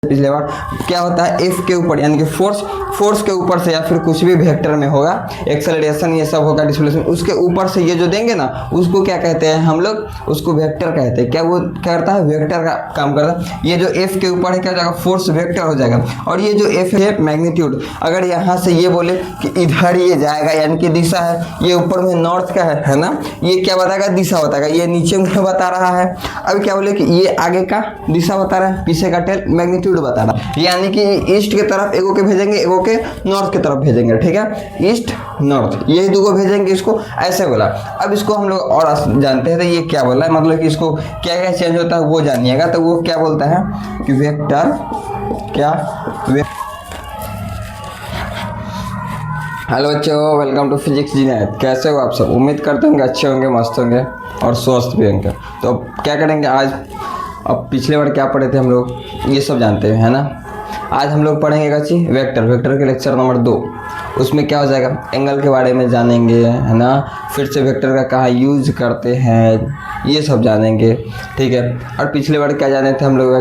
पिछले बार, क्या होता है एफ के ऊपर यानी कि फोर्स के ऊपर से या फिर कुछ भी वेक्टर में होगा, एक्सेलरेशन ये सब होगा, डिस्प्लेसमेंट, उसके ऊपर से ये जो देंगे ना उसको क्या कहते हैं हम लोग, उसको वेक्टर कहते हैं। क्या वो करता है, वेक्टर का काम करता है। ये जो एफ के ऊपर है क्या हो जाएगा, फोर्स वेक्टर हो जाएगा। और ये जो एफ है मैग्नीट्यूड, अगर यहाँ से ये बोले कि इधर ये जाएगा यानी कि दिशा है, ये ऊपर में नॉर्थ का है ना, ये क्या बताएगा, दिशा बताएगा। ये नीचे में बता रहा है। अब क्या बोले कि ये आगे का दिशा बता रहा है, पीछे का टेल मैग्नीट्यूड बता रहा है। यानी कि ईस्ट की तरफ एगो के भेजेंगे, एगो के नॉर्थ की तरफ भेजेंगे, ठीक है, ईस्ट नॉर्थ यही दो को भेजेंगे, इसको ऐसे बोला। अब इसको हम लोग और जानते हैं तो ये क्या बोला है, मतलब कि इसको क्या क्या चेंज होता है वो जानिएगा। तो वो क्या बोलता है कि वेक्टर क्या हेलो बच्चों, वेलकम टू फिजिक्स जीनेत। कैसे हो आप सब? उम्मीद करते होंगे अच्छे होंगे, मस्त होंगे और स्वस्थ भी होंगे। तो अब क्या करेंगे आज, अब पिछले बार क्या पढ़े थे हम लोग ये सब जानते हैं, है ना। आज हम लोग पढ़ेंगे कच्ची वेक्टर के लेक्चर नंबर 2। उसमें क्या हो जाएगा, एंगल के बारे में जानेंगे, है ना। फिर से वेक्टर का कहाँ यूज करते हैं ये सब जानेंगे, ठीक है। और पिछले बार क्या जाने थे हम लोग,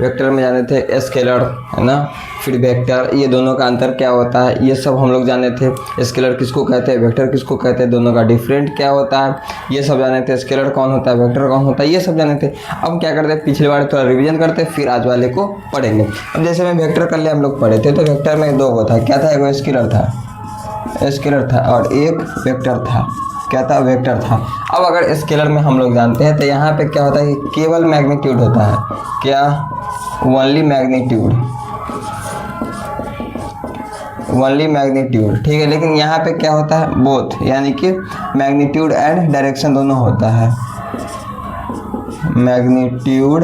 वेक्टर में जाने थे स्केलर, है ना, फिर वेक्टर, ये दोनों का अंतर क्या होता है ये सब हम लोग जाने थे। स्केलर किसको कहते हैं, वेक्टर किसको कहते हैं, दोनों का डिफरेंट क्या होता है ये सब जाने थे। स्केलर कौन होता है, वेक्टर कौन होता है, ये सब जाने थे। अब क्या करते हैं, पिछले बार थोड़ा रिवीजन करते हैं, फिर आज वाले को पढ़ेंगे। अब जैसे मैं वेक्टर कर लिया हम लोग पढ़े थे, तो वेक्टर में दो होता है, क्या था, एक स्केलर था और एक वेक्टर था, क्या था, वेक्टर था। अब अगर स्केलर में हम लोग जानते हैं तो यहाँ पे क्या होता है कि केवल मैग्नीट्यूड होता है, क्या, ओनली मैग्नीट्यूड, ठीक है। लेकिन यहाँ पे क्या होता है, बोथ, यानी कि मैग्नीट्यूड एंड डायरेक्शन दोनों होता है, मैग्नीट्यूड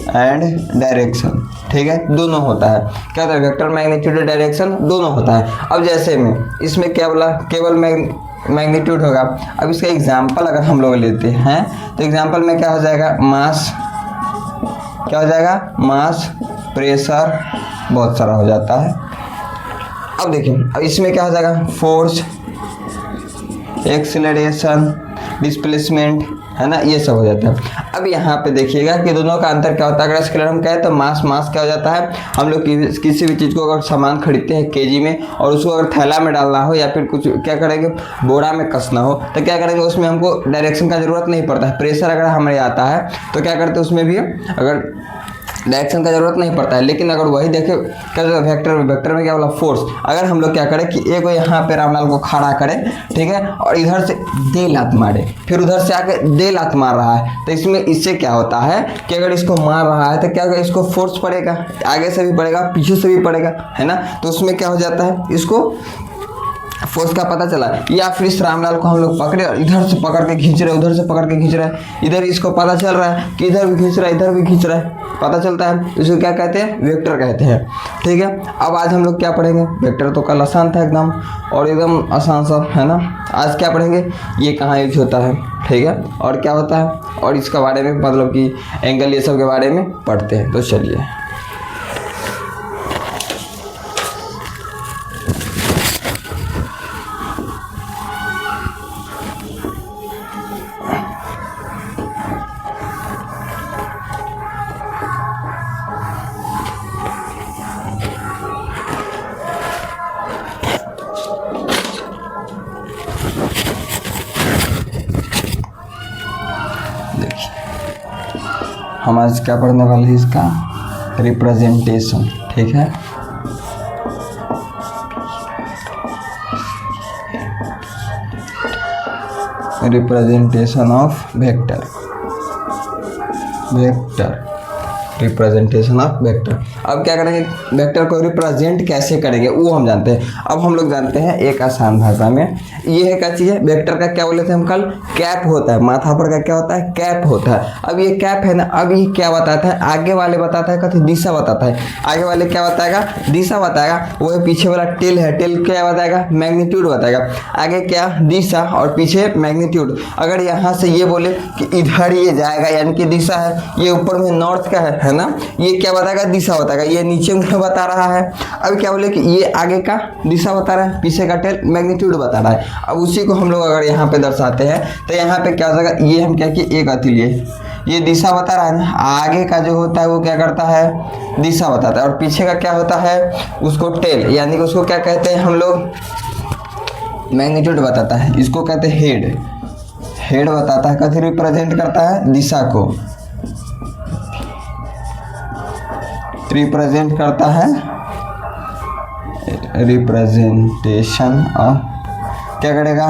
एंड डायरेक्शन, ठीक है, दोनों होता है। क्या होता है, वेक्टर मैग्नीट्यूड डायरेक्शन दोनों होता है। अब जैसे में इसमें क्या बोला, केवल मैग्नीट्यूड होगा। अब इसका एग्जाम्पल अगर हम लोग लेते हैं तो एग्जाम्पल में क्या हो जाएगा, मास, क्या हो जाएगा, मास, प्रेशर, बहुत सारा हो जाता है। अब देखिए, अब इसमें क्या हो जाएगा, फोर्स, एक्सेलरेशन, डिस्प्लेसमेंट, है ना, ये सब हो जाता है। अब यहाँ पे देखिएगा कि दोनों का अंतर क्या होता है। अगर स्केलर हम कहें तो मास क्या हो जाता है, हम लोग किसी भी चीज़ को अगर सामान खरीदते हैं केजी में और उसको अगर थैला में डालना हो या फिर कुछ क्या करेंगे, बोरा में कसना हो, तो क्या करेंगे, उसमें हमको डायरेक्शन का ज़रूरत नहीं पड़ता है। प्रेशर अगर हमारे आता है तो क्या करते हैं, उसमें भी अगर डायरेक्शन का जरूरत नहीं पड़ता है। लेकिन अगर वही देखें क्या वेक्टर में क्या बोला, फोर्स, अगर हम लोग क्या करें कि एक यहाँ पे रामलाल को खड़ा करें, ठीक है, और इधर से दे लात मारे, फिर उधर से आके दे लात मार रहा है, तो इसमें इससे क्या होता है कि अगर इसको मार रहा है तो क्या होगा, इसको फोर्स पड़ेगा, आगे से भी पड़ेगा, पीछे से भी पड़ेगा, है ना। तो उसमें क्या हो जाता है, इसको फोर्स का पता चला। या फिर इस रामलाल को हम लोग पकड़े और इधर से पकड़ के खींच रहे, उधर से पकड़ के खींच रहे, इधर इसको पता चल रहा है कि इधर भी खींच रहा है, इधर भी खींच रहा है, पता चलता है, इसको क्या कहते हैं, वेक्टर कहते हैं, ठीक है। अब आज हम लोग क्या पढ़ेंगे, वेक्टर तो कल आसान था एकदम, और एकदम आसान सब, है ना। आज क्या पढ़ेंगे, ये कहाँ यूज होता है, ठीक है, और क्या होता है, और इसका बारे में मतलब कि एंगल ये सब के बारे में पढ़ते हैं। तो चलिए, हम आज क्या पढ़ने वाले हैं, इसका रिप्रेजेंटेशन, ठीक है। Representation of vector, representation of vector. अब क्या करेंगे, वेक्टर को रिप्रेजेंट कैसे करेंगे वो हम जानते हैं। अब हम लोग जानते हैं एक आसान भाषा में, ये है क्या चीज़ है, वेक्टर का क्या बोले थे हम कल, कैप होता है, माथा पर का क्या होता है, कैप होता है। अब ये कैप है ना, अब ये क्या बताता है, आगे वाले बताता है कथी, दिशा बताता है। आगे वाले क्या बताएगा, दिशा बताएगा। वो पीछे वाला टेल है, टेल क्या बताएगा, मैग्नीट्यूड बताएगा। आगे क्या, दिशा, और पीछे मैग्नीट्यूड। अगर यहाँ से ये बोले कि इधर ये जाएगा यानी कि दिशा है, ये ऊपर में नॉर्थ का है है ना, ये क्या बताएगा, दिशा बताएगा। ये नीचे मुड़ बता रहा है। अब क्या बोले कि ये आगे का दिशा बता रहा है, पीछे का टेल मैग्नीट्यूड बता रहा है। अब उसी को हम लोग अगर यहाँ पे दर्शाते हैं तो यहाँ पे क्या हो जाएगा, ये हम क्या किए, एक अति लिए, ये दिशा बता रहा है ना, आगे का जो होता है वो क्या करता है, दिशा बताता है, और पीछे का क्या होता है, उसको टेल, यानी कि उसको क्या कहते हैं हम लोग, मैग्नीट्यूड बताता है। इसको कहते हैं हेड। हेड बताता है, कथी रिप्रेजेंट करता है, दिशा को रिप्रेजेंट करता है, रिप्रेजेंटेशन ऑफ, क्या करेगा,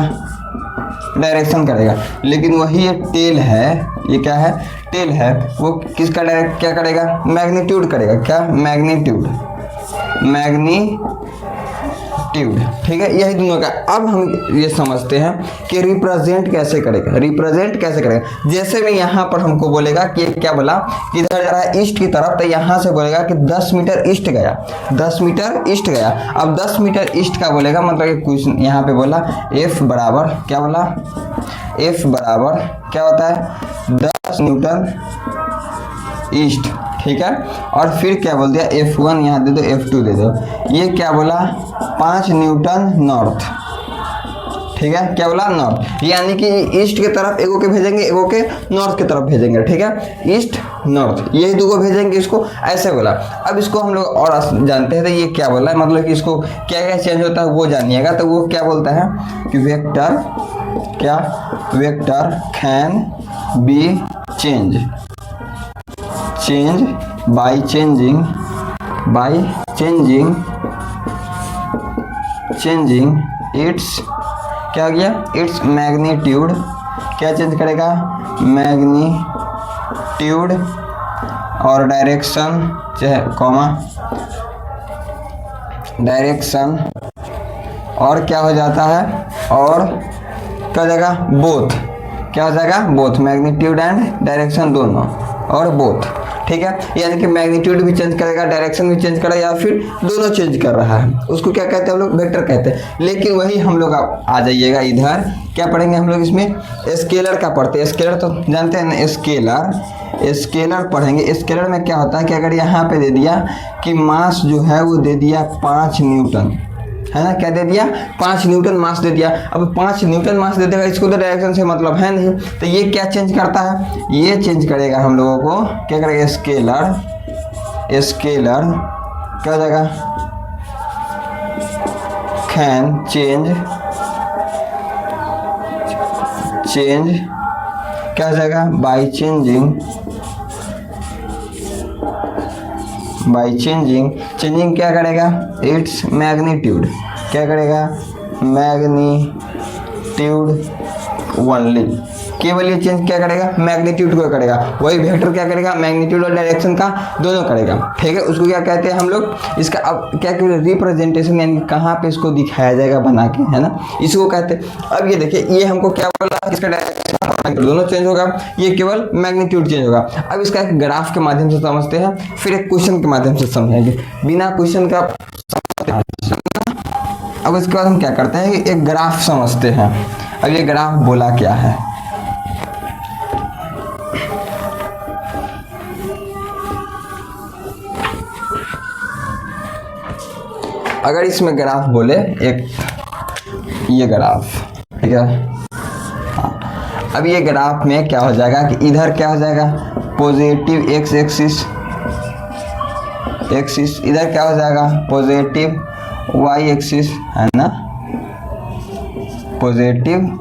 डायरेक्शन करेगा। लेकिन वही ये टेल है, ये क्या है, टेल है, वो किसका डायरेक्ट क्या करेगा, मैग्नीट्यूड करेगा। क्या, मैग्नीट्यूड, मैग्नीट्यूड, ठीक है, यही दोनों का। अब हम ये समझते हैं कि रिप्रेजेंट कैसे करेगा, रिप्रेजेंट कैसे करेगा। जैसे में यहाँ पर हमको बोलेगा कि क्या बोला, किधर जा रहा है, ईस्ट की तरफ, तो यहाँ से बोलेगा कि 10 मीटर ईस्ट गया, 10 मीटर ईस्ट गया। अब 10 मीटर ईस्ट का बोलेगा, मतलब कि कुछ यहाँ पे बोला F बराबर, क्या बोला, F बराबर क्या होता है, 10 न्यूटन ईस्ट, ठीक है। और फिर क्या बोल दिया, F1 यहाँ दे दो, F2 दे दो। ये क्या बोला, 5 न्यूटन नॉर्थ, ठीक है, क्या बोला, नॉर्थ, यानी कि ईस्ट की तरफ एगो के भेजेंगे, एगो के नॉर्थ की तरफ भेजेंगे, ठीक है, ईस्ट नॉर्थ, यही दो को भेजेंगे, इसको ऐसे बोला। अब इसको हम लोग और जानते हैं, तो ये क्या बोला, मतलब कि इसको क्या क्या चेंज होता है वो जानिएगा। तो वो क्या बोलता है कि वेक्टर, क्या, vector can be change, change by changing, by changing, changing it's, क्या हो गया, इट्स मैग्नीट्यूड, क्या चेंज करेगा, मैग्नीट्यूड और डायरेक्शन, चाहे कॉमा, डायरेक्शन, और क्या हो जाता है, और क्या हो जाएगा, बोथ, क्या हो जाएगा, बोथ, मैग्नीट्यूड एंड डायरेक्शन दोनों, और बोथ, ठीक है। यानी कि मैग्नीट्यूड भी चेंज करेगा, डायरेक्शन भी चेंज करेगा, या फिर दोनों चेंज कर रहा है, उसको क्या कहते हैं हम लोग, वेक्टर कहते हैं। लेकिन वही हम लोग आ जाइएगा इधर, क्या पढ़ेंगे हम लोग, इसमें स्केलर का पढ़ते हैं। स्केलर तो जानते हैं ना, स्केलर, स्केलर पढ़ेंगे। स्केलर में क्या होता है कि अगर यहाँ पे दे दिया कि मास जो है वो दे दिया 5 न्यूटन, है ना, क्या दे दिया, 5 न्यूटन मास दे दिया। अब 5 न्यूटन मास दे देगा, इसको तो डायरेक्शन से मतलब है नहीं, तो ये क्या चेंज करता है, ये चेंज करेगा हम लोगों को, क्या करेगा, स्केलर, स्केलर क्या हो जाएगा, कैन चेंज, चेंज क्या हो जाएगा, by changing, by changing, changing क्या करेगा, इट्स मैग्नीट्यूड, क्या करेगा, मैग्नीट्यूड ओनली, केवल ये चेंज क्या करेगा, मैग्नीट्यूड को करेगा। वही वेक्टर क्या करेगा, मैग्नीट्यूड और डायरेक्शन का दोनों करेगा, ठीक है। उसको क्या कहते हैं हम लोग, इसका अब क्या कहते हैं, रिप्रेजेंटेशन, यानी कहाँ पे इसको दिखाया जाएगा बना के, है ना, इसको कहते हैं। अब ये देखिए, ये हमको क्या बोला, इसका डायरेक्शन दोनों चेंज होगा, ये केवल मैग्नीट्यूड चेंज होगा। अब इसका एक ग्राफ के माध्यम से समझते हैं, फिर एक क्वेश्चन के माध्यम से समझेंगे, बिना क्वेश्चन का। अब इसके बाद हम क्या करते हैं, एक ग्राफ समझते हैं। अब ये ग्राफ बोला क्या है, अगर इसमें ग्राफ बोले, एक ये ग्राफ, ठीक है। अब ये ग्राफ में क्या हो जाएगा कि इधर क्या हो जाएगा, पॉजिटिव एक्स एक्सिस, एक्सिस, इधर क्या हो जाएगा, पॉजिटिव वाई एक्सिस, है ना, पॉजिटिव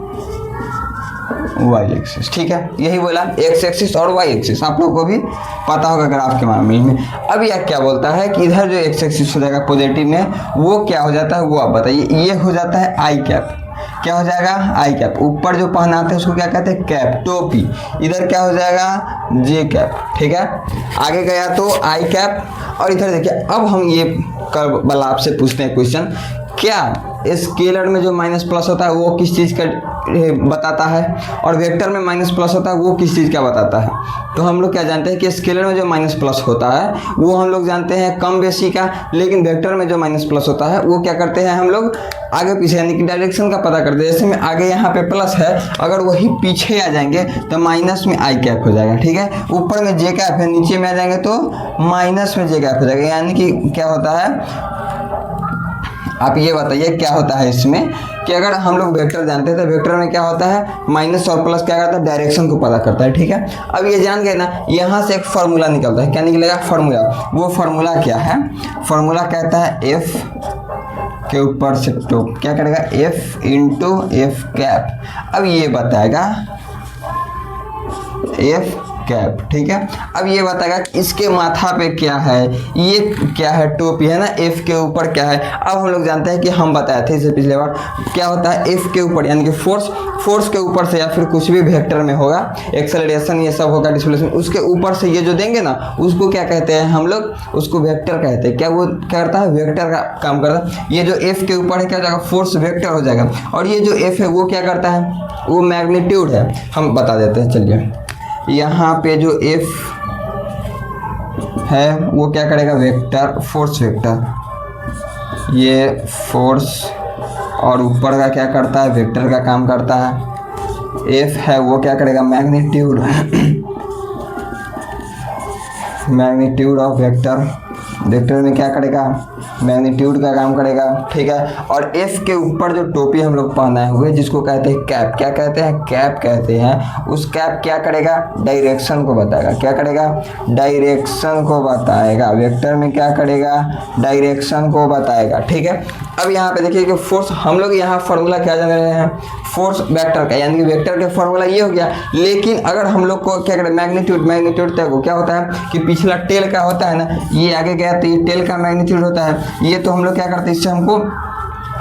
वाई एक्सिस, ठीक है। यही बोला, एक्स एक्सिस और वाई एक्सिस, आप लोगों को भी पता होगा ग्राफ के मामले में। अब यह क्या बोलता है कि इधर जो एक्स एक्सिस हो जाएगा पॉजिटिव में, वो क्या हो जाता है, वो आप बताइए। ये हो जाता है आई कैप, क्या हो जाएगा, आई कैप। ऊपर जो पहनाते हैं उसको क्या कहते हैं, कैप, टोपी। इधर क्या हो जाएगा, जे कैप, ठीक है। आगे गया तो आई कैप। और इधर देखिए, अब हम ये वाला आपसे पूछते हैं क्वेश्चन क्या स्केलर में जो माइनस प्लस होता है वो किस चीज़ का बताता है, और वेक्टर में माइनस प्लस होता है वो किस चीज़ का बताता है। तो हम लोग क्या जानते हैं कि स्केलर में जो माइनस प्लस होता है वो हम लोग जानते हैं कम बेसी का, लेकिन वेक्टर में जो माइनस प्लस होता है वो क्या करते हैं हम लोग आगे पीछे यानी कि डायरेक्शन का पता करते हैं। जैसे में आगे यहाँ पे प्लस है, अगर वही पीछे आ जाएंगे तो माइनस में आई कैप हो जाएगा, ठीक है। ऊपर में जे कैप है, नीचे में आ जाएंगे तो माइनस में जे कैप हो जाएगा। यानी कि क्या होता है, आप ये बताइए क्या होता है इसमें कि अगर हम लोग वेक्टर जानते हैं तो वेक्टर में क्या होता है माइनस और प्लस क्या करता है डायरेक्शन को पता करता है, ठीक है। अब ये जान गए ना, यहाँ से एक फार्मूला निकलता है, क्या निकलेगा फार्मूला। वो फार्मूला क्या है, फार्मूला कहता है एफ के ऊपर से तो क्या करेगा एफ इंटू एफ कैप। अब ये बताएगा एफ कैप, ठीक है। अब ये बताएगा कि इसके माथा पे क्या है, ये क्या है टोपी है ना, एफ के ऊपर क्या है। अब हम लोग जानते हैं कि हम बताए थे इसे पिछले बार, क्या होता है एफ के ऊपर यानी कि फोर्स के ऊपर से या फिर कुछ भी वेक्टर में होगा, एक्सेलरेशन ये सब होगा, डिस्प्लेसमेंट, उसके ऊपर से ये जो देंगे ना उसको क्या कहते हैं हम लोग, उसको वेक्टर कहते हैं। क्या वो करता है वेक्टर का काम करता है। ये जो एफ के ऊपर है क्या हो जाएगा फोर्स वेक्टर हो जाएगा, और ये जो एफ है वो क्या करता है वो मैग्नीट्यूड है। हम बता देते हैं, चलिए यहाँ पे जो F है वो क्या करेगा वेक्टर, फोर्स वेक्टर, ये फोर्स और ऊपर का क्या करता है वेक्टर का काम करता है। F है वो क्या करेगा magnitude, magnitude of vector, vector में क्या करेगा मैग्नीट्यूड का काम करेगा, ठीक है। और एफ के ऊपर जो टोपी हम लोग पहनाए हुए जिसको कहते हैं कैप, क्या कहते हैं कैप कहते हैं, उस कैप क्या करेगा डायरेक्शन को बताएगा, क्या करेगा डायरेक्शन को बताएगा। वेक्टर में क्या करेगा डायरेक्शन को बताएगा, ठीक है। अब यहाँ पे देखिए कि फोर्स हम लोग यहाँ फार्मूला क्या जान रहे हैं फोर्स वेक्टर का, यानी कि वेक्टर का फार्मूला ये हो गया। लेकिन अगर हम लोग को क्या करें मैग्नीट्यूड तक क्या होता है कि पिछला टेल का होता है ना, ये आगे गया तो ये टेल का मैग्नीट्यूड होता है। ये तो हम लोग क्या करते हैं इससे हमको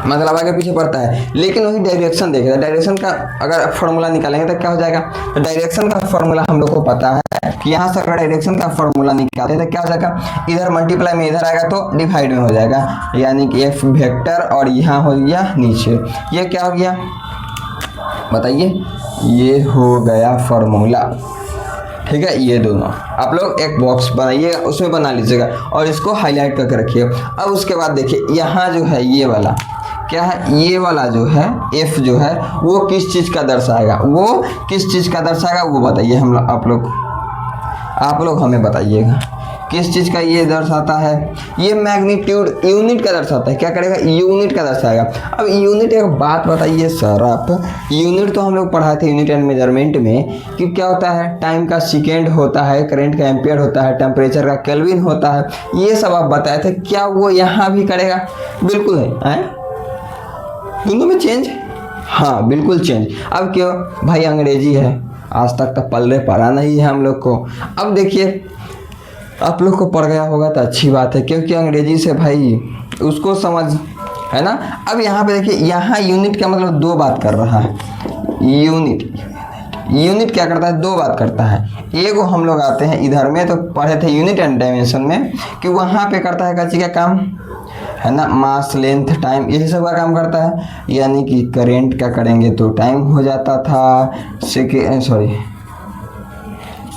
मतलब आगे पीछे पड़ता है, लेकिन वही डायरेक्शन देखेगा, डायरेक्शन का अगर फार्मूला निकालेंगे तो क्या हो जाएगा, तो डायरेक्शन का फार्मूला हम लोग को पता है कि यहाँ से अगर डायरेक्शन का फार्मूला निकालते हैं तो क्या हो जाएगा, इधर मल्टीप्लाई में इधर आएगा तो डिवाइड में हो जाएगा, यानी कि एफ वेक्टर और यहाँ हो गया नीचे, ये क्या हो गया बताइए, ये हो गया फार्मूला, ठीक है। ये दोनों आप लोग एक बॉक्स बनाइएगा उसमें बना लीजिएगा और इसको हाईलाइट करके रखिएगा। अब उसके बाद देखिए यहाँ जो है ये वाला क्या है, ये वाला जो है F जो है वो किस चीज़ का दर्शाएगा, वो किस चीज़ का दर्शाएगा वो बताइए हम लोग, आप लोग हमें बताइएगा किस चीज़ का ये दर्शाता है। ये मैग्नीट्यूड यूनिट का दर्शाता है, क्या करेगा यूनिट का दर्शाएगा। अब यूनिट एक बात बताइए सर आप, यूनिट तो हम लोग पढ़ाए थे यूनिट एंड मेजरमेंट में कि क्या होता है टाइम का सेकेंड होता है, करंट का एम्पियर होता है, टेम्परेचर का केल्विन होता है, ये सब आप बताए थे। क्या वो यहाँ भी करेगा, बिल्कुल है दोनों में चेंज, हाँ बिल्कुल चेंज। अब क्यों भाई अंग्रेजी है, आज तक तो पल्ले पढ़ा नहीं है हम लोग को। अब देखिए आप लोग को पढ़ गया होगा तो अच्छी बात है, क्योंकि अंग्रेजी से भाई उसको समझ है ना। अब यहाँ पे देखिए यहाँ यूनिट का मतलब दो बात कर रहा है, यूनिट क्या करता है दो बात करता है। एगो हम लोग आते हैं इधर में तो पढ़े थे यूनिट एंड डायमेंशन में कि वहाँ पे करता है कच्ची का काम है ना, मास लेंथ टाइम यही सब का काम करता है। यानी कि करेंट का करेंगे तो टाइम हो जाता था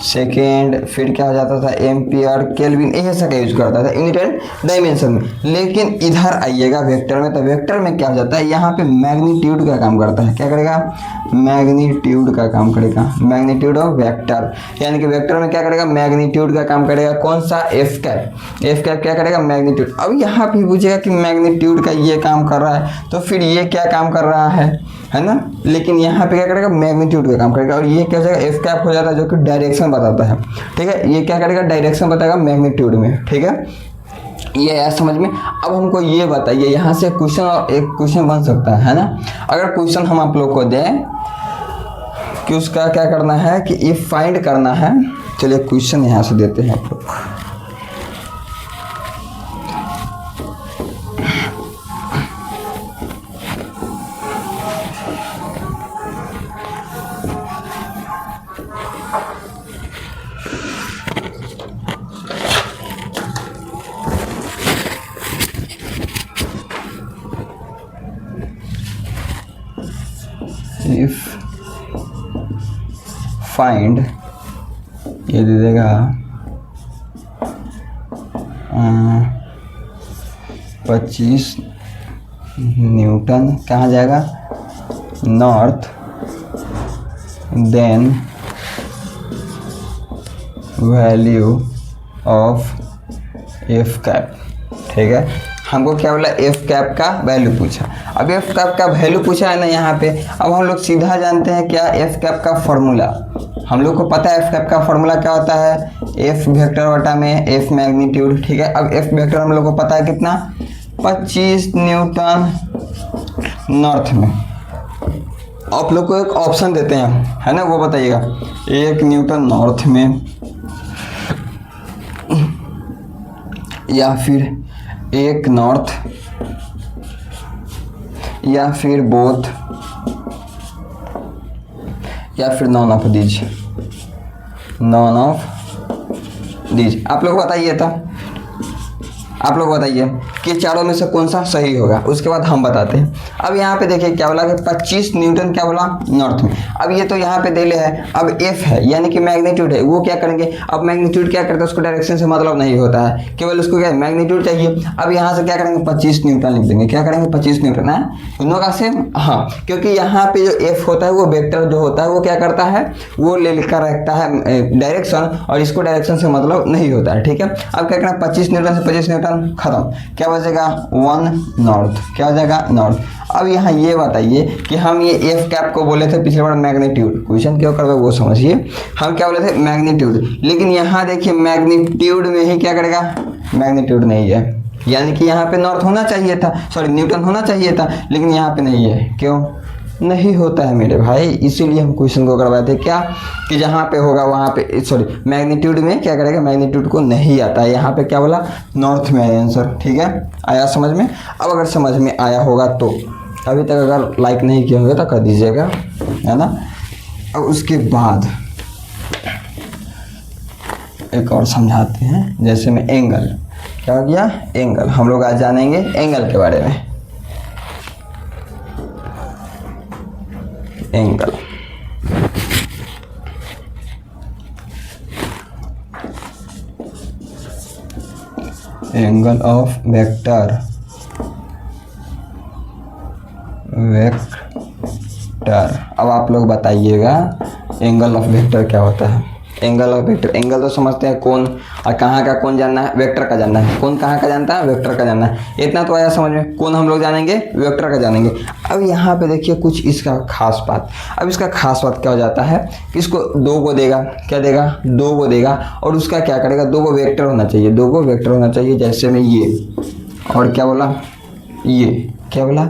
सेकेंड, फिर क्या हो जाता था एम्पियर केल्विन, यही सब का यूज करता था यूनिट एंड डायमेंशन में। लेकिन इधर आइएगा वेक्टर में, तो वेक्टर में क्या हो जाता है यहाँ पे मैग्नीट्यूड का काम करता है, क्या करेगा मैग्नीट्यूड का काम करेगा, मैग्नीट्यूड ऑफ वेक्टर। यानी कि वेक्टर में क्या करेगा मैग्नीट्यूड का काम करेगा, कौन सा एफ कैप क्या करेगा मैग्नीट्यूड। अब यहाँ भी पूछेगा कि मैग्नीट्यूड का ये काम कर रहा है तो फिर ये क्या काम कर रहा है ना, लेकिन यहाँ पे क्या करेगा मैग्नीट्यूड का काम करेगा। और ये क्या हो जाएगा एफ कैप हो जाता है जो कि डायरेक्शन बताता है, ठीक है। ये क्या करेगा डायरेक्शन बताएगा मैग्नीट्यूड में, ठीक है। ये आया समझ में। अब हमको ये बताइए यहाँ से क्वेश्चन, एक क्वेश्चन बन सकता है ना, अगर क्वेश्चन हम आप लोग को दें कि उसका क्या करना है कि इफ फाइंड करना है। चलिए क्वेश्चन यहाँ से देते हैं आप लोग। फाइंड, ये दे देगा 25 न्यूटन, कहाँ जाएगा north, then value of F cap. ठीक है, हमको क्या बोला, एफ कैप का वैल्यू पूछा। अब एफ कैप का वैल्यू पूछा है ना यहाँ पे, अब हम लोग सीधा जानते हैं क्या एफ कैप का फॉर्मूला। हम लोग को पता है एफ कैप का फॉर्मूला क्या होता है, एफ वेक्टर बटा में एफ मैग्नीट्यूड। ठीक है, अब एफ वेक्टर हम लोग को पता है कितना, 25 न्यूटन नॉर्थ में। आप लोग को एक ऑप्शन देते हैं, है ना, वो बताइएगा, 1 न्यूटन नॉर्थ में, या फिर 1 नॉर्थ, या फिर बोथ, या फिर none of these, none of these. आप लोग बताइए था, आप लोग बताइए कि चारों में से कौन सा सही होगा, उसके बाद हम बताते हैं। अब यहाँ पे देखिए क्या बोला कि 25 न्यूटन क्या बोला नॉर्थ में। अब ये तो यहाँ पे दिले है, अब एफ है यानी कि मैग्नीट्यूड है, वो क्या करेंगे, अब मैग्नीट्यूड क्या करता है, उसको डायरेक्शन से मतलब नहीं होता है, केवल उसको क्या मैग्नीट्यूड चाहिए। अब यहाँ से क्या करेंगे 25 न्यूटन लिख देंगे, क्या करेंगे 25 न्यूटन है दोनों का सेम। हाँ, क्योंकि यहाँ पे जो एफ होता है वो वेक्टर जो होता है वो क्या करता है, वो ले लिखकर रखता है डायरेक्शन, और इसको डायरेक्शन से मतलब नहीं होता है। ठीक है, अब क्या करना 25 न्यूटन से 25 न्यूटन खत्म, क्या बचेगा 1 नॉर्थ, क्या हो जाएगा नॉर्थ। अब यहाँ ये बताइए कि हम ये एफ कैप को बोले थे पिछले बार मैग्नीट्यूड, क्वेश्चन क्यों कर रहे हो वो समझिए, हम क्या बोले थे मैग्नीट्यूड, लेकिन यहाँ देखिए मैग्नीट्यूड में ही क्या करेगा, मैग्नीट्यूड नहीं है, यानी कि यहाँ पे नॉर्थ होना चाहिए था, सॉरी न्यूटन होना चाहिए था, लेकिन यहाँ पे नहीं है। क्यों नहीं होता है मेरे भाई, इसीलिए हम क्वेश्चन को करवाए थे क्या, कि जहाँ पे होगा वहाँ पे, सॉरी मैग्नीट्यूड में क्या करेगा, मैग्नीट्यूड को नहीं आता है, यहाँ पे क्या बोला नॉर्थ में है आंसर। ठीक है, आया समझ में। अब अगर समझ में आया होगा तो अभी तक अगर लाइक नहीं किए होंगे तो कर दीजिएगा, है ना। अब उसके बाद एक और समझाते हैं, जैसे में एंगल, क्या हो गया एंगल, हम लोग आज जानेंगे एंगल के बारे में। Angle, angle of vector, vector. अब आप लोग बताइएगा एंगल ऑफ वेक्टर क्या होता है। एंगल ऑफ वेक्टर, एंगल तो समझते हैं कोण, और कहाँ का कोण जानना है, वेक्टर का जानना है। कोण कहाँ का जानता है, वेक्टर का जानना है। इतना तो आया समझ में, कोण हम लोग जानेंगे, वेक्टर का जानेंगे। अब यहाँ पे देखिए कुछ इसका खास बात। अब इसका खास बात क्या हो जाता है कि इसको 2 को देगा, क्या देगा 2 को देगा, और उसका क्या करेगा 2 को वेक्टर होना चाहिए, 2 को वेक्टर होना चाहिए। जैसे में ये, और क्या बोला ये, क्या बोला,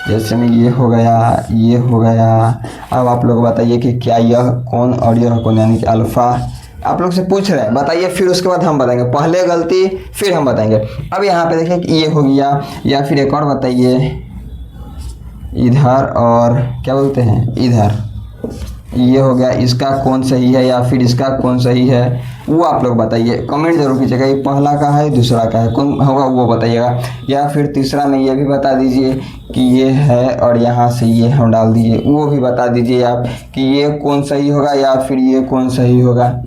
जैसे में ये हो गया, ये हो गया। अब आप लोग बताइए कि क्या यह कोण और यह कोण यानी कि अल्फा, आप लोग से पूछ रहे हैं बताइए, फिर उसके बाद हम बताएंगे, पहले गलती फिर हम बताएंगे। अब यहाँ पे देखिए कि ये हो गया, या फिर एक और बताइए इधर, और क्या बोलते हैं इधर, ये हो गया, इसका कौन सही है या फिर इसका कौन सही है वो आप लोग बताइए, कमेंट जरूर कीजिएगा। ये पहला का है, दूसरा का है, कौन होगा वो बताइएगा। या फिर तीसरा में ये भी बता दीजिए कि ये है और यहाँ से ये हम डाल दीजिए, वो भी बता दीजिए आप कि ये कौन सही होगा या फिर ये कौन सही होगा,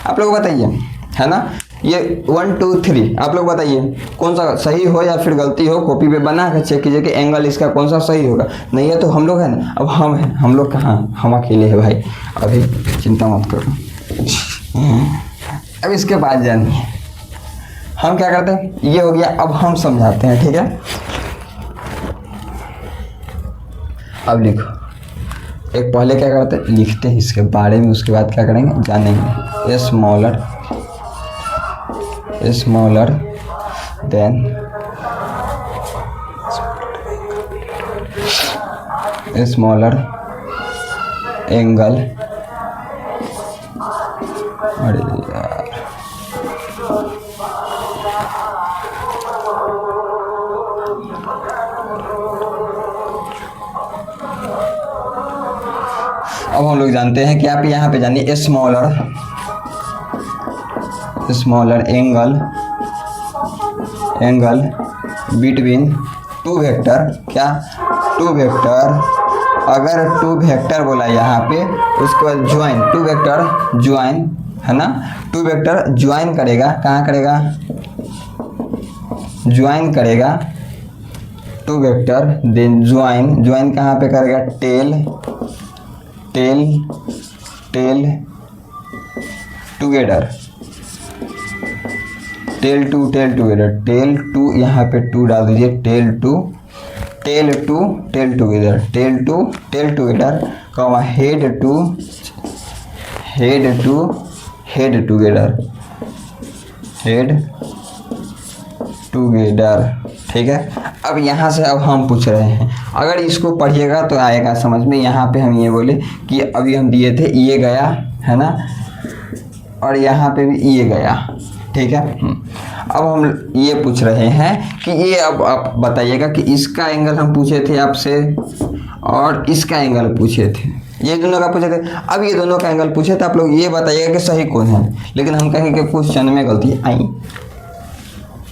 आप लोग बताइए, है ना। ये 1 2 3 आप लोग बताइए कौन सा सही हो या फिर गलती हो, कॉपी पे बना कर चेक कीजिए कि एंगल इसका कौन सा सही होगा। नहीं है तो हम लोग है ना, अब हम हैं, हम लोग कहाँ, हम अकेले हैं भाई, अभी चिंता मत करो। अब इसके बाद जानिए हम क्या करते हैं, ये हो गया, अब हम समझाते हैं, ठीक है। अब लिखो, एक पहले क्या करते हैं, लिखते हैं इसके बारे में, उसके बाद क्या करेंगे जानेंगे। स्मॉलर देन स्मॉलर एंगल, अरे यार अब हम लोग जानते हैं कि आप यहाँ पे जानिए स्मॉलर एंगल बिटवीन 2 वेक्टर, क्या 2 वेक्टर अगर टू वेक्टर बोला यहाँ पे, उसके बाद ज्वाइन, टू वेक्टर ज्वाइन, है ना, टू वेक्टर ज्वाइन करेगा, कहाँ करेगा, ज्वाइन करेगा two vector, then join, join कहाँ पे करेगा, tail, tail, tail together, tail together, tail to यहाँ पे टू डाल दीजिए, tail to tail together, tail together, comma head together, head together, ठीक है। अब यहाँ से अब हम पूछ रहे हैं, अगर इसको पढ़िएगा तो आएगा समझ में। यहाँ पे हम ये बोले कि अभी हम दिए थे ये गया, है ना, और यहाँ पे भी ये गया, ठीक है। अब हम ये पूछ रहे हैं कि ये, अब आप बताइएगा कि इसका एंगल हम पूछे थे आपसे और इसका एंगल पूछे थे, ये दोनों का पूछे थे। अब ये दोनों का एंगल पूछे थे, आप लोग ये बताइएगा कि सही कौन है। लेकिन हम कहेंगे कि क्वेश्चन में गलती आई,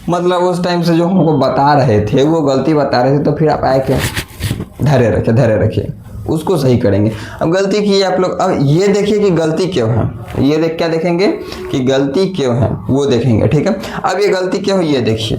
मतलब उस टाइम से जो हमको बता रहे थे वो गलती बता रहे थे, तो फिर आप आए क्या, धैर्य रखिए, उसको सही करेंगे। अब गलती की आप लोग, अब ये देखिए कि गलती क्यों है, ये देख क्या देखेंगे कि गलती क्यों है वो देखेंगे, ठीक है। अब ये गलती क्यों है ये देखिए,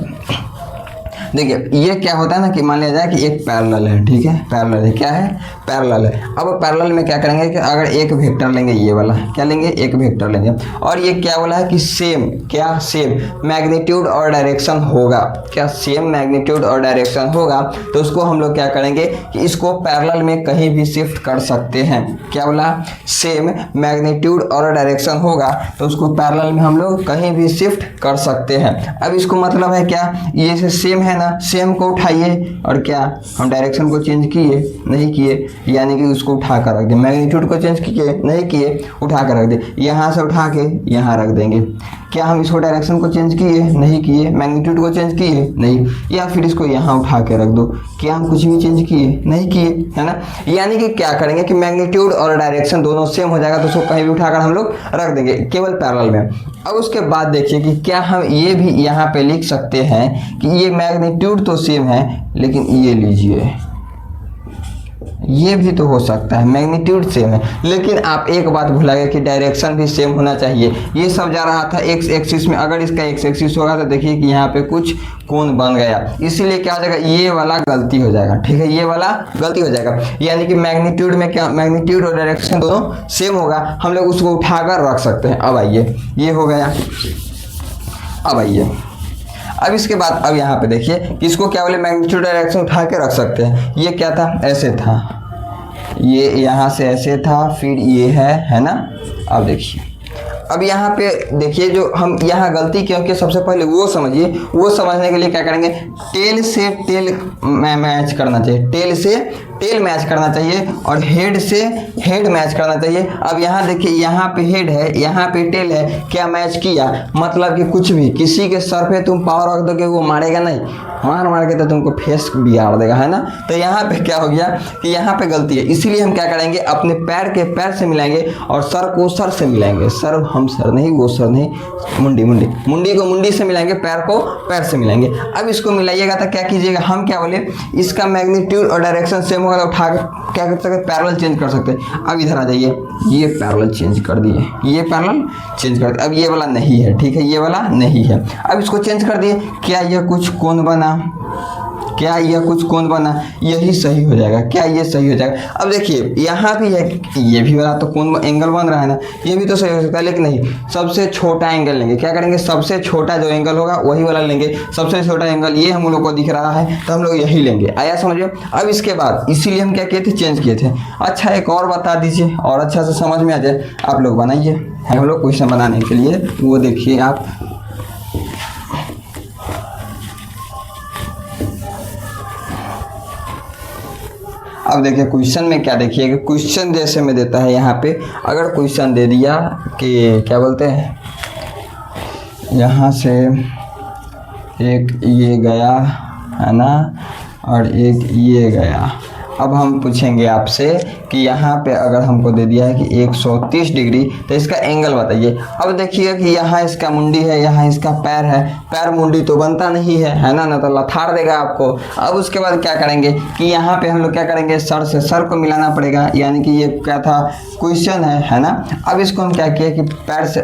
ये क्या होता है ना कि मान लिया जाए कि एक पैरेलल है, ठीक है, पैरेलल है, क्या है, पैरेलल है। अब पैरेलल में क्या करेंगे कि अगर एक वेक्टर लेंगे, ये वाला क्या लेंगे, एक वेक्टर लेंगे, और ये क्या बोला है कि सेम, क्या सेम मैग्नीट्यूड और डायरेक्शन होगा, क्या सेम मैग्नीट्यूड और डायरेक्शन होगा, तो उसको हम लोग क्या करेंगे कि इसको पैरेलल में कहीं भी शिफ्ट कर सकते हैं। क्या बोला, सेम मैग्नीट्यूड और डायरेक्शन होगा तो उसको पैरेलल में हम लोग कहीं भी शिफ्ट कर सकते हैं। अब इसको मतलब है क्या, ये से सेम है ना, सेम को उठाइए और क्या हम डायरेक्शन को चेंज किए, नहीं किए, यानी कि उसको उठा कर रख दिए, मैग्नीट्यूड को चेंज किए, नहीं किए, उठा कर रख दिए, यहाँ से उठा के यहाँ रख देंगे। क्या हम इसको डायरेक्शन को चेंज किए, नहीं किए, मैग्नीट्यूड को चेंज किए, नहीं, या फिर इसको यहाँ उठा के रख दो, क्या हम कुछ भी चेंज किए, नहीं किए, है ना। यानी कि क्या करेंगे कि मैग्नीट्यूड और डायरेक्शन दोनों सेम हो जाएगा, तो उसको कहीं भी उठाकर हम लोग रख देंगे, केवल पैरेलल में। अब उसके बाद देखिए कि क्या हम ये भी यहाँ पे लिख सकते हैं कि ये मैग्नीट्यूड तो सेम है, लेकिन ये लीजिए, ये भी तो हो सकता है मैग्नीट्यूड सेम है, लेकिन आप एक बात भुला गए कि डायरेक्शन भी सेम होना चाहिए। ये सब जा रहा था एक्स एक्सिस में, अगर इसका एक्स एक्सिस होगा तो देखिए कि यहाँ पे कुछ कोण बन गया, इसीलिए क्या हो जाएगा, ये वाला गलती हो जाएगा, ठीक है, ये वाला गलती हो जाएगा। यानी कि मैग्नीट्यूड में क्या, मैग्नीट्यूड और डायरेक्शन दोनों सेम होगा, हम लोग उसको उठाकर रख सकते हैं। अब आइए, ये हो गया। अब आइए, अब इसके बाद अब यहाँ पे देखिए कि इसको क्या बोले, मैग्नीट्यूड डायरेक्शन उठा के रख सकते हैं। ये क्या था, ऐसे था, ये यहाँ से ऐसे था, फिर ये है ना। अब देखिए, अब यहाँ पे देखिए जो हम यहाँ गलती क्योंकि सबसे पहले वो समझिए, वो समझने के लिए क्या करेंगे, टेल से टेल मैच करना चाहिए, टेल से टेल मैच करना चाहिए और हेड से हेड मैच करना चाहिए। अब यहाँ देखिए, यहाँ पे हेड है, यहाँ पे टेल है, क्या मैच किया, मतलब कि कुछ भी, किसी के सर पे तुम पावर रख दोगे वो मारेगा नहीं, मार के तो तुमको फेस बिगाड़ देगा, है ना। तो यहाँ पे क्या हो गया कि यहाँ पे गलती है, इसीलिए हम क्या करेंगे, अपने पैर के पैर से मिलाएंगे और सर को सर से मिलाएंगे, सर हम सर नहीं, वो सर नहीं, मुंडी को मुंडी से मिलाएंगे, पैर को पैर से मिलाएंगे। अब इसको मिलाइएगा तो क्या कीजिएगा, हम क्या बोले, इसका मैग्नीट्यूड और डायरेक्शन सेम होगा तो उठा क्या कर सकते हैं, पैरेलल चेंज कर सकते हैं। अब इधर आ जाइए, ये पैरेलल चेंज कर दिए, ये पैरेलल चेंज कर दिए। अब ये वाला नहीं है, ठीक है, ये वाला नहीं है, अब इसको चेंज कर दिए। क्या यह कुछ कोण बना, क्या यह कुछ कोण बना, यही सही हो जाएगा, क्या ये सही हो जाएगा। अब देखिए यहाँ भी है, ये भी वाला तो कोण एंगल बन रहा है ना, ये भी तो सही हो सकता है, लेकिन नहीं, सबसे छोटा एंगल लेंगे। क्या करेंगे, सबसे छोटा जो एंगल होगा वही वाला लेंगे। सबसे छोटा एंगल ये हम लोग को दिख रहा है तो हम लोग यही लेंगे। आया समझिए। अब इसके बाद इसीलिए हम क्या किए थे, चेंज किए थे। अच्छा एक और बता दीजिए और अच्छा से समझ में आ जाए, आप लोग बनाइए, हम लोग क्वेश्चन बनाने के लिए वो देखिए आप। अब देखिए क्वेश्चन में क्या देखिएगा, क्वेश्चन जैसे में देता है यहाँ पे, अगर क्वेश्चन दे दिया कि क्या बोलते हैं, यहाँ से एक ये गया है ना और एक ये गया, अब हम पूछेंगे आपसे कि यहाँ पे अगर हमको दे दिया है कि 130 डिग्री, तो इसका एंगल बताइए। अब देखिएगा कि यहाँ इसका मुंडी है, यहाँ इसका पैर है, पैर मुंडी तो बनता नहीं है ना, तो लथाड़ देगा आपको। अब उसके बाद क्या करेंगे कि यहाँ पे हम लोग क्या करेंगे, सर से सर को मिलाना पड़ेगा, यानी कि ये क्या था, क्वेश्चन है ना। अब इसको हम क्या किए कि पैर से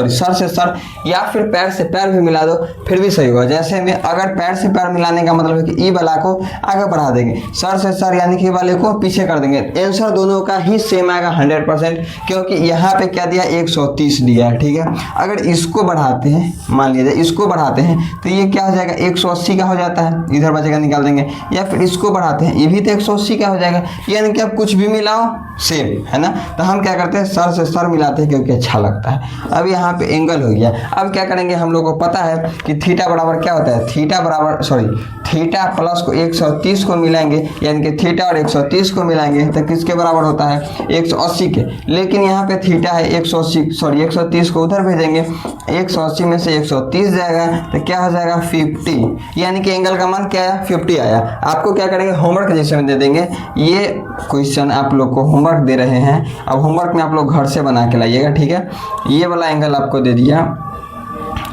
सर से सर या फिर पैर से पैर भी मिला दो, फिर भी सही होगा। जैसे में अगर पैर से पैर मिलाने का मतलब है कि ई वाला को आगे बढ़ा देंगे, सर से सर यानी कि वाले को पीछे कर देंगे। आंसर दोनों का ही सेम आएगा 100%, क्योंकि यहाँ पे क्या दिया, 130 दिया है, ठीक है। अगर इसको बढ़ाते हैं, मान लीजिए इसको बढ़ाते हैं, तो ये क्या हो जाएगा, 180 का हो जाता है, इधर बचेगा निकाल देंगे। या फिर इसको बढ़ाते हैं, ये भी तो 180 का हो जाएगा, यानी कि आप कुछ भी मिलाओ सेम है ना। तो हम क्या करते हैं, सर से सर मिलाते हैं क्योंकि अच्छा लगता है। अब यहाँ पे एंगल हो गया। अब क्या करेंगे, हम लोग को पता है कि थीटा बराबर क्या होता है, थीटा प्लस को 130 को मिलाएंगे, यानी कि थीटा और 130 को मिलाएंगे तो किसके बराबर होता है, 180 के। लेकिन यहाँ पे थीटा है 130 को उधर भेजेंगे, 180 में से 130 जाएगा तो क्या हो जाएगा, 50, यानी कि एंगल का मान क्या है, 50 आया। आपको क्या करेंगे, होमवर्क जैसे में दे देंगे, ये क्वेश्चन आप लोग को होमवर्क दे रहे हैं, अब होमवर्क में आप लोग घर से बना के लाइएगा, ठीक है। ये वाला एंगल आपको दे दिया,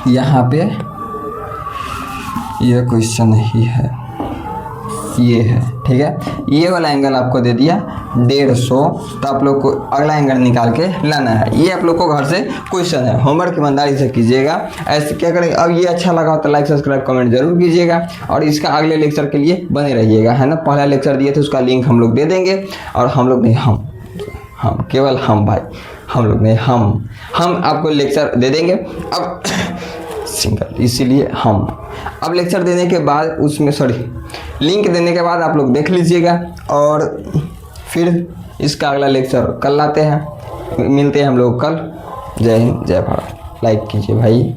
यहाँ पे ये क्वेश्चन ही है, ये है, ठीक है। ये वाला एंगल आपको दे दिया 150, तो आप लोग को अगला एंगल निकाल के लाना है। ये आप लोग को घर से क्वेश्चन है, होमवर्क ईमानदारी से कीजिएगा। ऐसे क्या करेंगे, अब ये अच्छा लगा हो तो लाइक सब्सक्राइब कमेंट जरूर कीजिएगा, और इसका अगले लेक्चर के लिए बने रहिएगा, है ना। पहला लेक्चर दिए थे उसका लिंक हम लोग दे देंगे, और हम लोग नहीं, हम केवल हम भाई, हम लोग नहीं, हम आपको लेक्चर दे देंगे। अब सिंगल, इसीलिए हम अब लेक्चर देने के बाद उसमें लिंक देने के बाद आप लोग देख लीजिएगा, और फिर इसका अगला लेक्चर कल लाते हैं। मिलते हैं हम लोग कल। जय हिंद, जय भारत। लाइक कीजिए भाई।